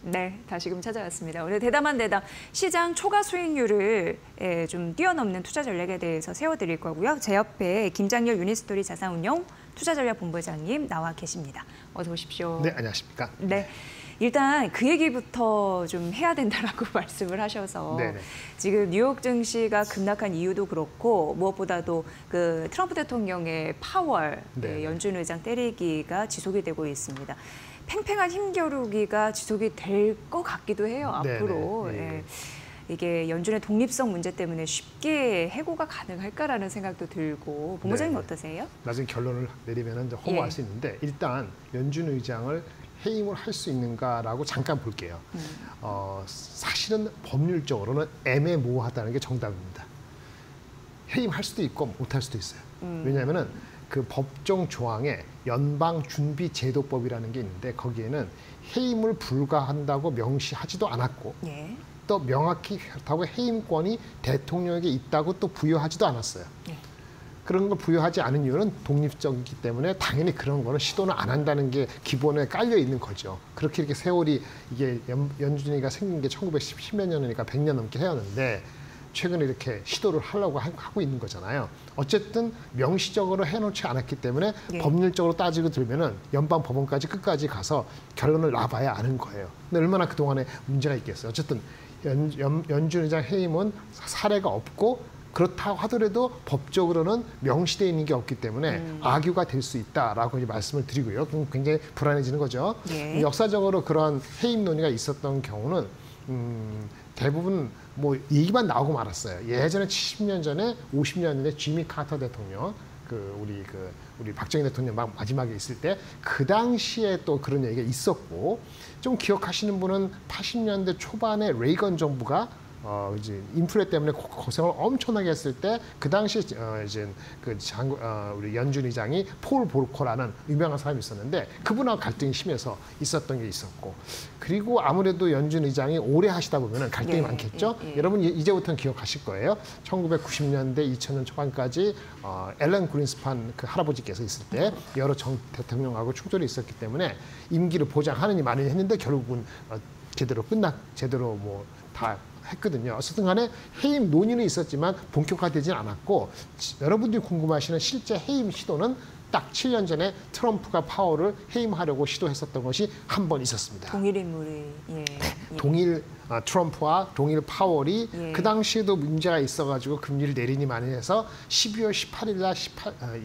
네, 다시금 찾아왔습니다. 오늘 대담한 대담 시장 초과 수익률을 좀 뛰어넘는 투자 전략에 대해서 세워드릴 거고요. 제 옆에 김장렬 유니스토리 자산운용 투자전략본부장님 나와 계십니다. 어서 오십시오. 네, 안녕하십니까. 네. 일단 그 얘기부터 좀 해야 된다라고 말씀을 하셔서 네네. 지금 뉴욕 증시가 급락한 이유도 그렇고 무엇보다도 그 트럼프 대통령의 파월 연준 의장 때리기가 지속이 되고 있습니다. 팽팽한 힘겨루기가 지속이 될 것 같기도 해요. 앞으로. 예. 이게 연준의 독립성 문제 때문에 쉽게 해고가 가능할까라는 생각도 들고 본부장님 어떠세요? 나중에 결론을 내리면 이제 허무할 수 있는데 일단 연준 의장을 해임을 할 수 있는가라고 잠깐 볼게요. 사실은 법률적으로는 애매모호하다는 게 정답입니다. 해임할 수도 있고 못할 수도 있어요. 왜냐하면은 그 법정 조항에 연방준비제도법이라는 게 있는데 거기에는 해임을 불가한다고 명시하지도 않았고 또 명확히 그렇다고 해임권이 대통령에게 있다고 또 부여하지도 않았어요. 그런 걸 부여하지 않은 이유는 독립적이기 때문에 당연히 그런 거는 시도는 안 한다는 게 기본에 깔려 있는 거죠. 그렇게 이렇게 세월이 이게 연준이가 생긴 게 1910몇 년이니까 100년 넘게 해왔는데 최근에 이렇게 시도를 하려고 하고 있는 거잖아요. 어쨌든 명시적으로 해놓지 않았기 때문에 법률적으로 따지고 들면은 연방 법원까지 끝까지 가서 결론을 나봐야 아는 거예요. 근데 얼마나 그동안에 문제가 있겠어요. 어쨌든 연준 의장 해임은 사례가 없고 그렇다고 하더라도 법적으로는 명시되어 있는 게 없기 때문에 악유가 될 수 있다라고 이제 말씀을 드리고요. 그럼 굉장히 불안해지는 거죠. 역사적으로 그러한 해임 논의가 있었던 경우는 대부분 뭐 얘기만 나오고 말았어요. 예전에 70년 전에 50년 전에 지미 카터 대통령 우리 박정희 대통령 마지막에 있을 때 그 당시에 또 그런 얘기가 있었고 좀 기억하시는 분은 80년대 초반에 레이건 정부가 이제 인플레 때문에 고생을 엄청나게 했을 때 그 당시 이제 우리 연준 의장이 폴 볼커라는 유명한 사람이 있었는데 그분하고 갈등이 심해서 있었던 게 있었고 그리고 아무래도 연준 의장이 오래 하시다 보면은 갈등이 많겠죠. 여러분 이제부터는 기억하실 거예요. 1990년대 2000년 초반까지 앨런 그린스판 그 할아버지께서 있을 때 여러 대통령하고 충돌이 있었기 때문에 임기를 보장하느니 마느니 했는데 결국은 제대로 뭐 다 했거든요. 어쨌든 간에 해임 논의는 있었지만 본격화되지는 않았고 여러분들이 궁금하시는 실제 해임 시도는 딱 7년 전에 트럼프가 파월을 해임하려고 시도했었던 것이 한 번 있었습니다. 동일 인물이. 동일 트럼프와 동일 파월이 그 당시에도 문제가 있어가지고 금리를 내리니 마니 해서 12월 18일 날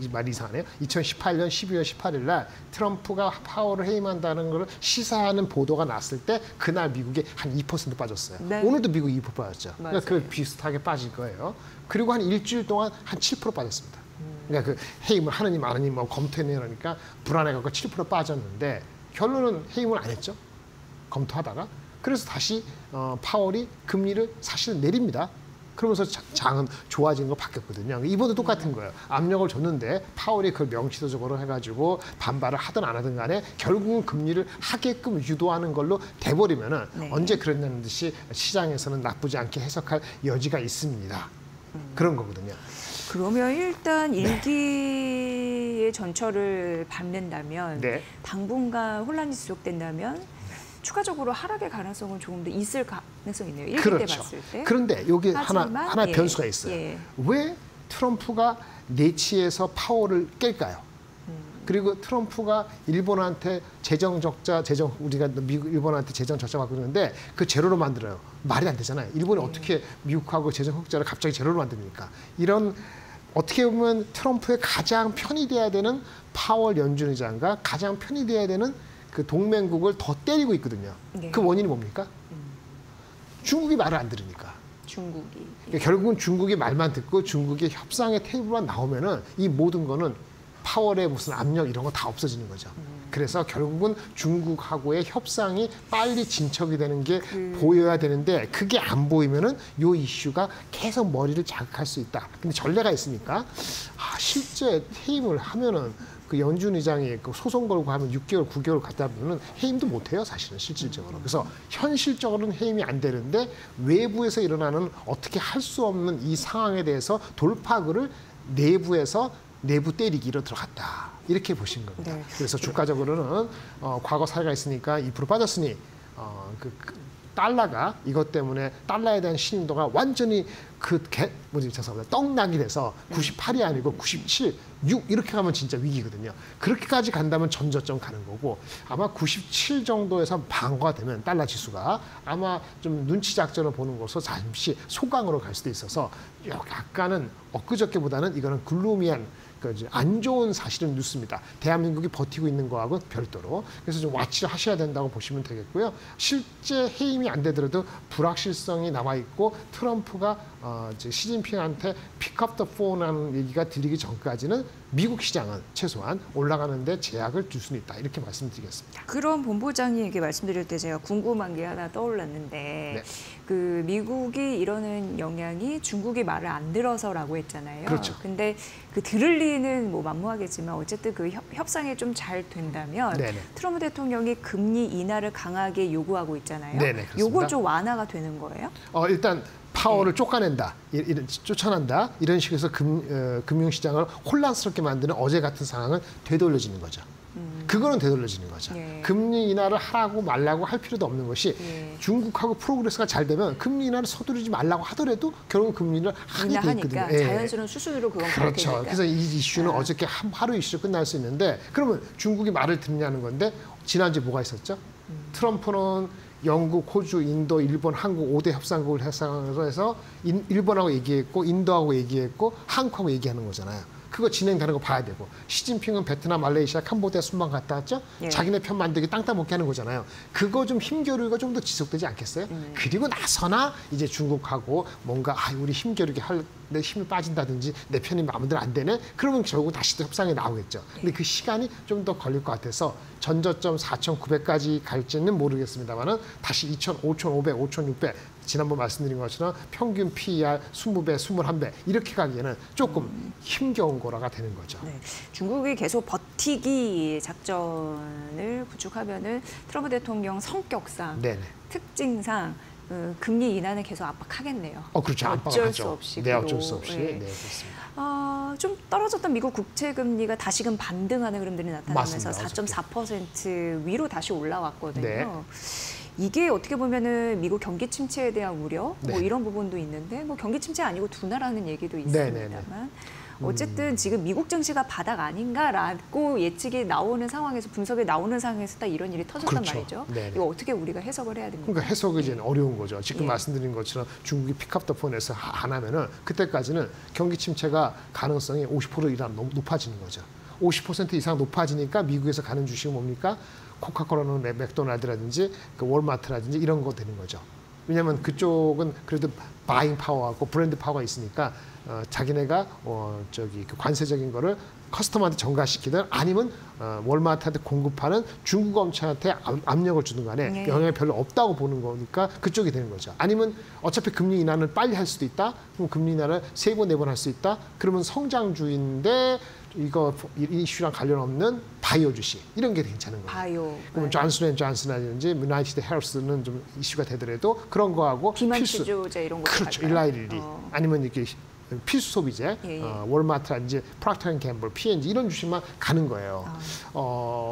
이 말이 이상하네요. 2018년 12월 18일 날 트럼프가 파월을 해임한다는 걸 시사하는 보도가 났을 때 그날 미국이 한 2% 빠졌어요. 오늘도 미국이 2% 빠졌죠. 그러니까 그 비슷하게 빠질 거예요. 그리고 한 일주일 동안 한 7% 빠졌습니다. 그러니까 그 해임을 하느니 마느니 뭐 검토해내니까 불안해갖고 7% 빠졌는데 결론은 해임을 안 했죠. 검토하다가. 그래서 다시 파월이 금리를 사실 내립니다. 그러면서 장은 좋아지는 거 바뀌었거든요. 이번도 똑같은 거예요. 압력을 줬는데 파월이 그걸 명시적으로 해가지고 반발을 하든 안 하든 간에 결국은 금리를 하게끔 유도하는 걸로 돼버리면은 언제 그랬냐는 듯이 시장에서는 나쁘지 않게 해석할 여지가 있습니다. 그런 거거든요. 그러면 일단 일기의 전철을 밟는다면 당분간 혼란이 지속된다면 추가적으로 하락의 가능성은 조금 더 있을 가능성이 있네요. 일기 때 봤을 때. 그런데 여기 하나 변수가 있어요. 왜 트럼프가 내치에서 파월을 깰까요? 그리고 트럼프가 일본한테 우리가 일본한테 재정 적자 받고 있는데 그 제로로 만들어요. 말이 안 되잖아요. 일본이 어떻게 미국하고 재정 흑자를 갑자기 제로로 만듭니까? 이런 어떻게 보면 트럼프의 가장 편이 돼야 되는 파월 연준 의장과 가장 편이 돼야 되는 그 동맹국을 더 때리고 있거든요. 그 원인이 뭡니까? 중국이 말을 안 들으니까. 그러니까 결국은 중국이 말만 듣고 중국의 협상의 테이블만 나오면은 이 모든 거는 파월의 무슨 압력 이런 거 다 없어지는 거죠. 그래서 결국은 중국하고의 협상이 빨리 진척이 되는 게 보여야 되는데 그게 안 보이면은 요 이슈가 계속 머리를 자극할 수 있다. 근데 전례가 있으니까 실제 해임을 하면은 그 연준 의장이 그 소송 걸고 하면 6개월, 9개월 갔다 보면은 해임도 못 해요, 사실은 실질적으로. 그래서 현실적으로는 해임이 안 되는데 외부에서 일어나는 어떻게 할 수 없는 이 상황에 대해서 돌파구를 내부에서 내부 때리기로 들어갔다. 이렇게 보신 겁니다. 그래서 주가적으로는 과거 사례가 있으니까 2% 빠졌으니 달러가 이것 때문에 달러에 대한 신임도가 완전히 죄송합니다. 떡락이 돼서 98이 아니고 97, 6 이렇게 가면 진짜 위기거든요. 그렇게까지 간다면 전저점 가는 거고 아마 97 정도에서 방어가 되면 달러 지수가 아마 좀 눈치 작전을 보는 것으로 잠시 소강으로 갈 수도 있어서 약간은 엊그저께보다는 이거는 글루미한 안 좋은 사실은 뉴스입니다. 대한민국이 버티고 있는 거하고 별도로. 그래서 좀 와치를 하셔야 된다고 보시면 되겠고요. 실제 해임이 안 되더라도 불확실성이 남아있고 트럼프가 시진핑한테 픽업 더 폰이라는 얘기가 들리기 전까지는 미국 시장은 최소한 올라가는데 제약을 줄 수는 있다. 이렇게 말씀드리겠습니다. 그럼 본부장님에게 말씀드릴 때 제가 궁금한 게 하나 떠올랐는데 네. 그 미국이 이러는 영향이 중국이 말을 안 들어서라고 했잖아요. 그렇죠. 근데 그 들을 리는 뭐 만무하겠지만 어쨌든 그 협상이 좀 잘 된다면 네네. 트럼프 대통령이 금리 인하를 강하게 요구하고 있잖아요. 네네, 그렇습니다. 요거 좀 완화가 되는 거예요? 일단 파월을 쫓아낸다, 쫓아낸다 이런 식에서 금융시장을 혼란스럽게 만드는 어제 같은 상황은 되돌려지는 거죠. 그거는 되돌려지는 거죠. 예. 금리 인하를 하라고 말라고 할 필요도 없는 것이 중국하고 프로그레스가 잘 되면 금리 인하를 서두르지 말라고 하더라도 결국 금리 인하를 하게 돼 있거든요. 자연스러운 수순으로 그건 그렇죠. 되니까. 그래서 이 이슈는 어저께 하루 이슈로 끝날 수 있는데 그러면 중국이 말을 듣냐는 건데 지난주에 뭐가 있었죠? 트럼프는 영국, 호주, 인도, 일본, 한국 5대 협상국을 해서 일본하고 얘기했고 인도하고 얘기했고 한국하고 얘기하는 거잖아요. 그거 진행되는 거 봐야 되고 시진핑은 베트남, 말레이시아, 캄보디아 순방 갔다 왔죠? 예. 자기네 편 만들기 땅 따먹게 하는 거잖아요. 그거 좀 힘겨루기가 좀 더 지속되지 않겠어요? 그리고 나서나 이제 중국하고 뭔가 우리 힘겨루기 할 내 힘이 빠진다든지 내 편이 마음대로 안 되네? 그러면 결국 다시 또 협상에 나오겠죠. 근데 그 시간이 좀 더 걸릴 것 같아서 전저점 4,900까지 갈지는 모르겠습니다만은 다시 2,500, 5,600 지난번 말씀드린 것처럼 평균 PER 20배, 21배 이렇게 가기에는 조금 힘겨운 거라가 되는 거죠. 네. 중국이 계속 버티기 작전을 구축하면은 트럼프 대통령 성격상, 네네. 특징상 금리 인하는 계속 압박하겠네요. 그렇죠. 어쩔 수 없이. 네, 어쩔 수 없이. 네. 네, 그렇습니다. 좀 떨어졌던 미국 국채 금리가 다시금 반등하는 흐름들이 나타나면서 맞습니다. 4.4% 위로 다시 올라왔거든요. 네. 이게 어떻게 보면은 미국 경기 침체에 대한 우려 네. 뭐 이런 부분도 있는데 뭐 경기 침체 아니고 둔화라는 얘기도 있습니다만 어쨌든 지금 미국 증시가 바닥 아닌가라고 예측이 나오는 상황에서 분석이 나오는 상황에서 딱 이런 일이 터졌단 그렇죠. 말이죠. 네네. 이거 어떻게 우리가 해석을 해야 됩니까? 그러니까 해석이 이제 어려운 거죠. 지금 예. 말씀드린 것처럼 중국이 픽업 더 폰에서 안 하면은 그때까지는 경기 침체가 가능성이 50% 이상 높아지는 거죠. 50% 이상 높아지니까 미국에서 가는 주식이 뭡니까? 코카콜라는 맥도날드라든지 그 월마트라든지 이런 거 되는 거죠. 왜냐하면 그쪽은 그래도 바잉 파워하고 브랜드 파워가 있으니까 자기네가 그 관세적인 거를 커스텀한테 전가시키든 아니면 월마트한테 공급하는 중국 업체한테 압력을 주든 간에 영향이 별로 없다고 보는 거니까 그쪽이 되는 거죠. 아니면 어차피 금리 인하는 빨리 할 수도 있다. 그럼 금리 인하를 3번, 4번 할 수 있다. 그러면 성장주인데 이거 이슈랑 관련 없는 바이오 주식 이런 게 괜찮은 거예요. 바이오. 그러면 존슨앤존슨이라든지 유나이티드 헬스는 좀 이슈가 되더라도 그런 거하고 비만 치료제 이런 거 그렇죠. 일라이릴리 아니면 이렇게 필수 소비재, 월마트라든지 프락터앤갬블, P&G 이런 주식만 가는 거예요.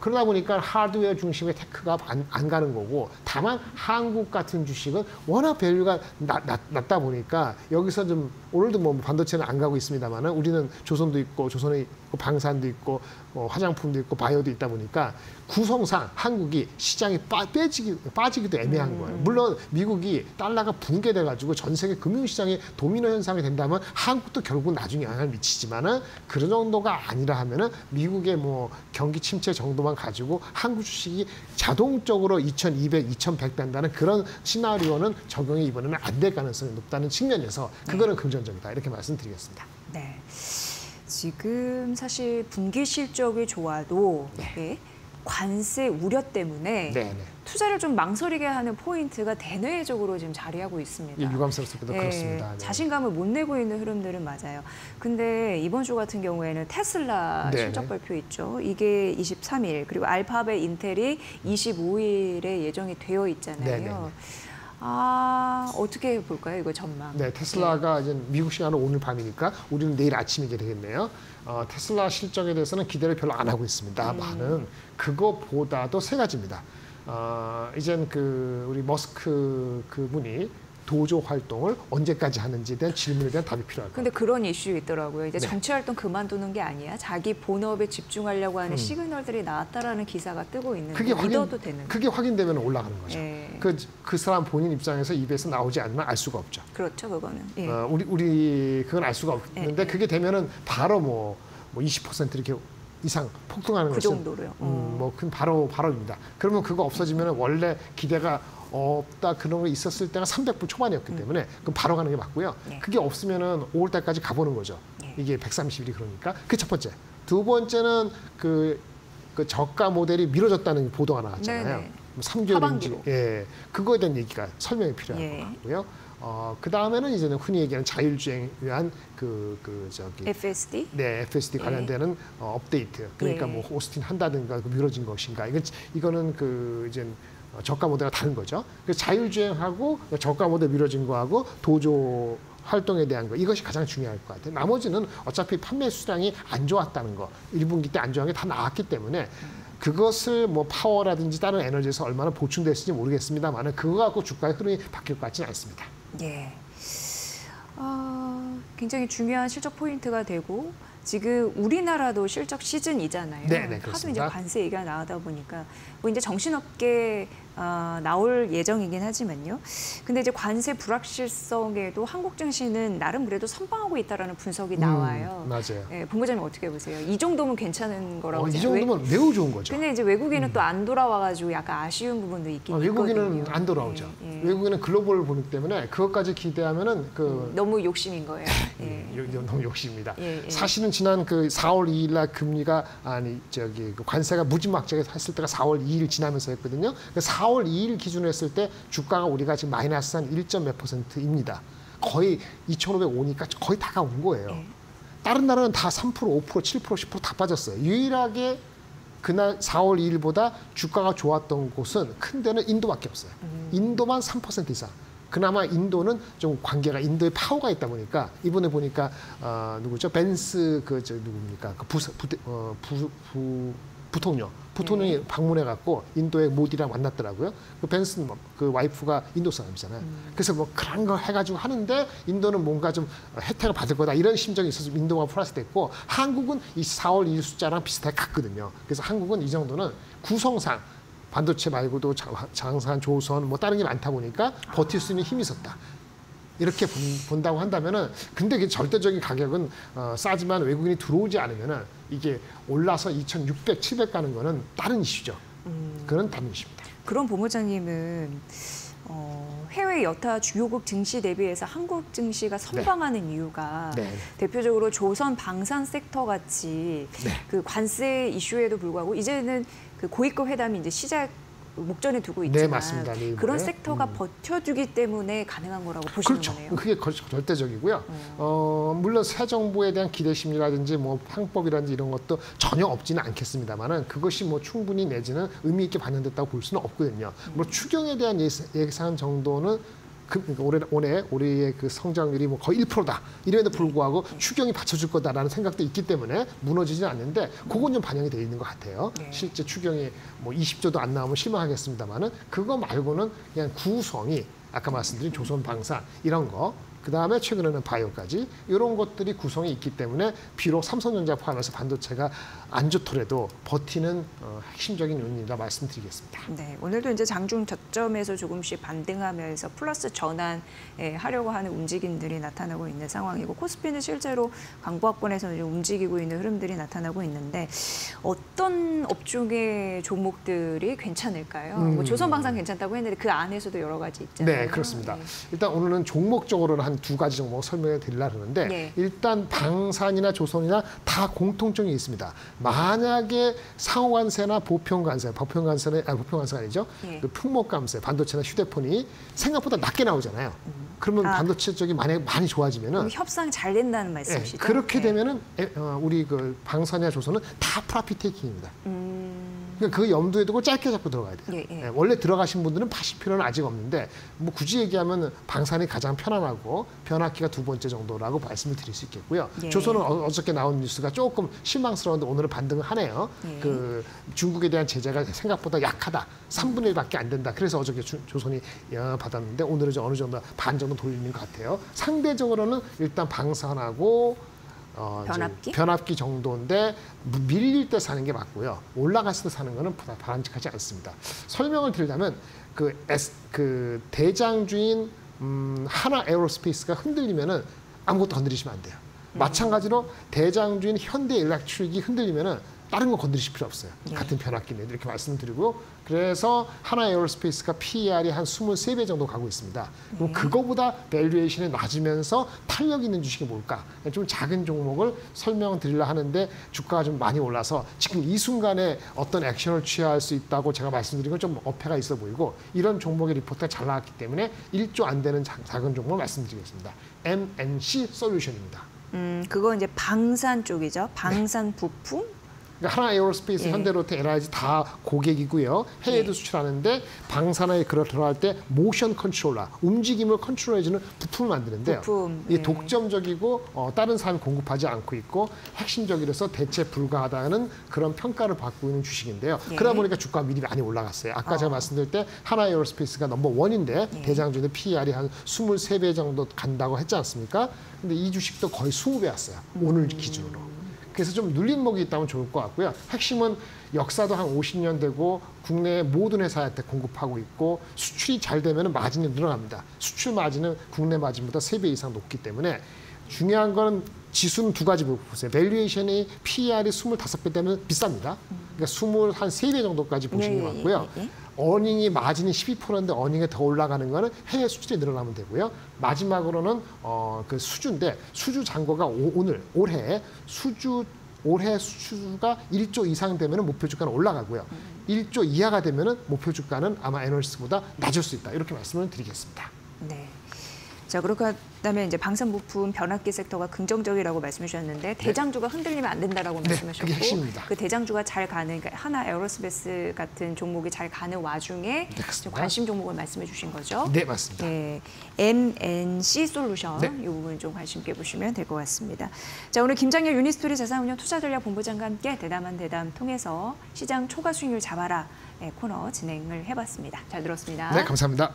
그러다 보니까 하드웨어 중심의 테크가 안 가는 거고 다만 한국 같은 주식은 워낙 밸류가 낮다 보니까 여기서 좀 오늘도 뭐 반도체는 안 가고 있습니다만은 우리는 조선도 있고 조선에 있고 방산도 있고 화장품도 있고 바이오도 있다 보니까 구성상 한국이 시장이 빠지기도 애매한 거예요. 물론 미국이 달러가 붕괴돼가지고 전 세계 금융시장에 도미노 현상이 된다면 한국도 결국 나중에 영향을 미치지만은 그런 정도가 아니라 하면은 미국의 뭐 경기 침체 정도만 가지고 한국 주식이 자동적으로 2,200, 2,100 된다는 그런 시나리오는 적용이 이번에는 안 될 가능성이 높다는 측면에서 그거는 긍정적이다 이렇게 말씀드리겠습니다. 네. 지금 사실 분기 실적이 좋아도 관세 우려 때문에 투자를 좀 망설이게 하는 포인트가 대내적으로 지금 자리하고 있습니다. 유감스럽게도 그렇습니다. 자신감을 못 내고 있는 흐름들은 맞아요. 근데 이번 주 같은 경우에는 테슬라 실적 발표 있죠. 이게 23일 그리고 알파벳, 인텔이 25일에 예정이 되어 있잖아요. 어떻게 볼까요? 이거 전망. 네, 테슬라가 이제 미국 시간으로 오늘 밤이니까 우리는 내일 아침이게 되겠네요. 테슬라 실적에 대해서는 기대를 별로 안 하고 있습니다만은 그거보다도 세 가지입니다. 이젠 우리 머스크 그분이 도조 활동을 언제까지 하는지에 대한 질문에 대한 답이 필요할 것 같아요. 근데 그런 이슈 있더라고요. 이제 정치 활동 그만두는 게 아니야. 자기 본업에 집중하려고 하는 시그널들이 나왔다라는 기사가 뜨고 있는데 믿어도 되는. 그게 확인되면 올라가는 거죠. 그 사람 본인 입장에서 입에서 나오지 않으면 알 수가 없죠. 그렇죠, 그거는. 우리 그건 알 수가 없는데 그게 되면은 바로 뭐 20% 이렇게 이상 폭등하는 그 정도로요. 그건 바로입니다. 그러면 그거 없어지면은 원래 기대가 없다 그런 거 있었을 때가 300불 초반이었기 때문에 그럼 바로 가는 게 맞고요. 그게 없으면은 5월 달까지 가보는 거죠. 이게 130일이 그러니까. 그게 첫 번째. 두 번째는 그 저가 모델이 미뤄졌다는 보도가 나왔잖아요. 3개월인지. 그거에 대한 얘기가 설명이 필요할 것 같고요. 그 다음에는 이제는 흔히 얘기하는 자율주행 위한 FSD? 네, FSD 관련되는 업데이트. 그러니까 뭐 호스팅 한다든가 미뤄진 것인가. 이거는 이제 저가 모델과 다른 거죠. 그래서 자율주행하고 저가 모델 미뤄진 거하고 도조 활동에 대한 거 이것이 가장 중요할 것 같아요. 나머지는 어차피 판매 수량이 안 좋았다는 거 1분기 때 안 좋은 게 다 나왔기 때문에 그것을 뭐 파워라든지 다른 에너지에서 얼마나 보충됐을지 모르겠습니다만 그거 갖고 주가의 흐름이 바뀔 것 같지는 않습니다. 예. 굉장히 중요한 실적 포인트가 되고 지금 우리나라도 실적 시즌이잖아요. 네, 하도 이제 관세 얘기가 나오다 보니까 뭐 이제 정신없게 나올 예정이긴 하지만요. 근데 이제 관세 불확실성에도 한국 증시는 나름 그래도 선방하고 있다라는 분석이 나와요. 맞아요. 예, 본부장님 어떻게 보세요? 이 정도면 괜찮은 거라고 이 정도면 매우 좋은 거죠. 근데 이제 외국인은 또 안 돌아와가지고 약간 아쉬운 부분도 있긴 외국인은 있거든요. 안 돌아오죠. 외국인은 글로벌을 보기 때문에 그것까지 기대하면은 너무 욕심인 거예요. 너무 욕심입니다. 사실은 지난 4월 2일 날 금리가 관세가 무지막지하게 했을 때가 4월 2일 지나면서 했거든요. 4월 2일 기준으로 했을 때 주가가 우리가 지금 마이너스 한 1.몇 %입니다. 거의 2,505니까 거의 다 온 거예요. 다른 나라는 다 3%, 5%, 7%, 10% 다 빠졌어요. 유일하게 그날 4월 2일보다 주가가 좋았던 곳은 큰 데는 인도밖에 없어요. 인도만 3% 이상. 그나마 인도는 좀 관계가 인도에 파워가 있다 보니까 이번에 보니까 누구죠? 벤스 누굽니까? 부통령이 방문해 갖고 인도의 모디랑 만났더라고요. 벤스 와이프가 인도 사람이잖아요. 그래서 뭐 그런 거 해가지고 하는데 인도는 뭔가 좀 혜택을 받을 거다 이런 심정이 있어서 인도가 플러스 됐고 한국은 이 4월 2일 숫자랑 비슷하게 갔거든요. 그래서 한국은 이 정도는 구성상 반도체 말고도 장산, 조선 뭐 다른 게 많다 보니까 버틸 수 있는 힘이 있었다. 이렇게 본다고 한다면은 근데 그 절대적인 가격은 싸지만 외국인이 들어오지 않으면은 이게 올라서 2,600, 700 가는 거는 다른 이슈죠. 그건 다른 이슈입니다. 그럼 본부장님은 해외 여타 주요국 증시 대비해서 한국 증시가 선방하는 이유가 대표적으로 조선 방산 섹터 같이 그 관세 이슈에도 불구하고 이제는 그 고위급 회담이 이제 시작 목전에 두고 있지만 맞습니다. 그런 섹터가 버텨주기 때문에 가능한 거라고 보시는 거네요. 그게 절대적이고요. 물론 새 정부에 대한 기대 심리라든지 뭐 항법이라든지 이런 것도 전혀 없지는 않겠습니다만은 그것이 뭐 충분히 내지는 의미 있게 반영됐다고 볼 수는 없거든요. 뭐 추경에 대한 예상 정도는 올해의 그 성장률이 뭐 거의 1%다. 이름에도 불구하고 추경이 받쳐줄 거다라는 생각도 있기 때문에 무너지지는 않는데 그건 좀 반영이 돼 있는 것 같아요. 실제 추경이 뭐 20조도 안 나오면 실망하겠습니다만은 그거 말고는 그냥 구성이 아까 말씀드린 조선 방산 이런 거 그다음에 최근에는 바이오까지 이런 것들이 구성이 있기 때문에 비록 삼성전자 포함해서 반도체가 안 좋더라도 버티는 핵심적인 요인이라 말씀드리겠습니다. 네, 오늘도 이제 장중 저점에서 조금씩 반등하면서 플러스 전환하려고 하는 움직임들이 나타나고 있는 상황이고 코스피는 실제로 강보합권에서 움직이고 있는 흐름들이 나타나고 있는데 어떤 업종의 종목들이 괜찮을까요? 뭐 조선방산 괜찮다고 했는데 그 안에서도 여러 가지 있잖아요. 네, 그렇습니다. 일단 오늘은 종목적으로는 한 2가지 종목 설명해 드리려고 하는데 일단 방산이나 조선이나 다 공통점이 있습니다. 만약에 상호관세나 보편관세가 아니죠. 그 품목감세, 반도체나 휴대폰이 생각보다 낮게 나오잖아요. 그러면 반도체 쪽이 만약에 많이 좋아지면은 협상 잘 된다는 말씀이시죠? 그렇게 되면은 우리 그 방산이나 조선은 다 프라핏 테이킹입니다. 그러니까 그 염두에 두고 짧게 잡고 들어가야 돼요. 원래 들어가신 분들은 파실 필요는 아직 없는데 뭐 굳이 얘기하면 방산이 가장 편안하고 변압기가 두 번째 정도라고 말씀을 드릴 수 있겠고요. 조선은 어저께 나온 뉴스가 조금 실망스러운데 오늘은 반등을 하네요. 그 중국에 대한 제재가 생각보다 약하다. 3분의 1밖에 안 된다. 그래서 어저께 조선이 받았는데 오늘은 어느 정도 반 정도 돌리는 것 같아요. 상대적으로는 일단 방산하고 변압기 정도인데 밀릴 때 사는 게 맞고요. 올라갔을 때 사는 거는 바람직하지 않습니다. 설명을 드리자면 그 대장주인 하나 에어로스페이스가 흔들리면은 아무것도 건드리시면 안 돼요. 마찬가지로 대장주인 현대 일렉트릭이 흔들리면은 다른 거 건드리실 필요 없어요. 같은 변압기인데 이렇게 말씀드리고 그래서 하나 에어로스페이스가 PER이 한 23배 정도 가고 있습니다. 그럼 그거보다 밸류에이션이 낮으면서 탄력 있는 주식이 뭘까? 좀 작은 종목을 설명드리려 하는데 주가가 좀 많이 올라서 지금 이 순간에 어떤 액션을 취할 수 있다고 제가 말씀드린 건 좀 어폐가 있어 보이고 이런 종목의 리포트가 잘 나왔기 때문에 1조 안 되는 작은 종목을 말씀드리겠습니다. MNC 솔루션입니다. 그거 이제 방산 쪽이죠. 방산 부품? 그러니까 하나 에어로스페이스, 현대로테, LIG 다 고객이고요. 해외도 수출하는데 방산에 들어갈 때 모션 컨트롤러, 움직임을 컨트롤해주는 부품을 만드는데요. 이게 독점적이고 다른 사람이 공급하지 않고 있고 핵심적이라서 대체 불가하다는 그런 평가를 받고 있는 주식인데요. 그러다 보니까 주가가 미리 많이 올라갔어요. 아까 제가 말씀드릴 때 하나 에어로스페이스가 넘버1인데 대장주인의 PER이 한 23배 정도 간다고 했지 않습니까? 근데 이 주식도 거의 20배 왔어요. 오늘 기준으로. 그래서 좀 눌림목이 있다면 좋을 것 같고요. 핵심은 역사도 한 50년 되고 국내 모든 회사한테 공급하고 있고 수출이 잘 되면 마진이 늘어납니다. 수출 마진은 국내 마진보다 3배 이상 높기 때문에 중요한 건 지수는 두 가지 보세요. 밸류에이션이 PER이 25배 되면 비쌉니다. 그러니까 3배 정도까지 보시는 게 맞고요. 어닝이 마진이 12%인데 어닝이 더 올라가는 거는 해외 수출이 늘어나면 되고요. 마지막으로는 그 수주인데 수주 잔고가 올해 수주가 1조 이상 되면 목표 주가는 올라가고요. 1조 이하가 되면 목표 주가는 아마 애널리스트보다 낮을 수 있다. 이렇게 말씀을 드리겠습니다. 네. 자, 그렇다면 이제 방산 부품 변압기 섹터가 긍정적이라고 말씀해 주셨는데 대장주가 흔들리면 안 된다라고 말씀하셨고 그게 핵심입니다. 그 대장주가 잘 가는 그러니까 하나 에어로스페이스 같은 종목이 잘 가는 와중에 관심 종목을 말씀해 주신 거죠? 네, 맞습니다. 네, MNC 솔루션 이 부분 좀 관심 있게 보시면 될 것 같습니다. 자, 오늘 김장렬 유니스토리 자산운용 투자전략본부장과 함께 대담한 대담 통해서 시장 초과 수익률 잡아라 코너 진행을 해봤습니다. 잘 들었습니다. 네, 감사합니다.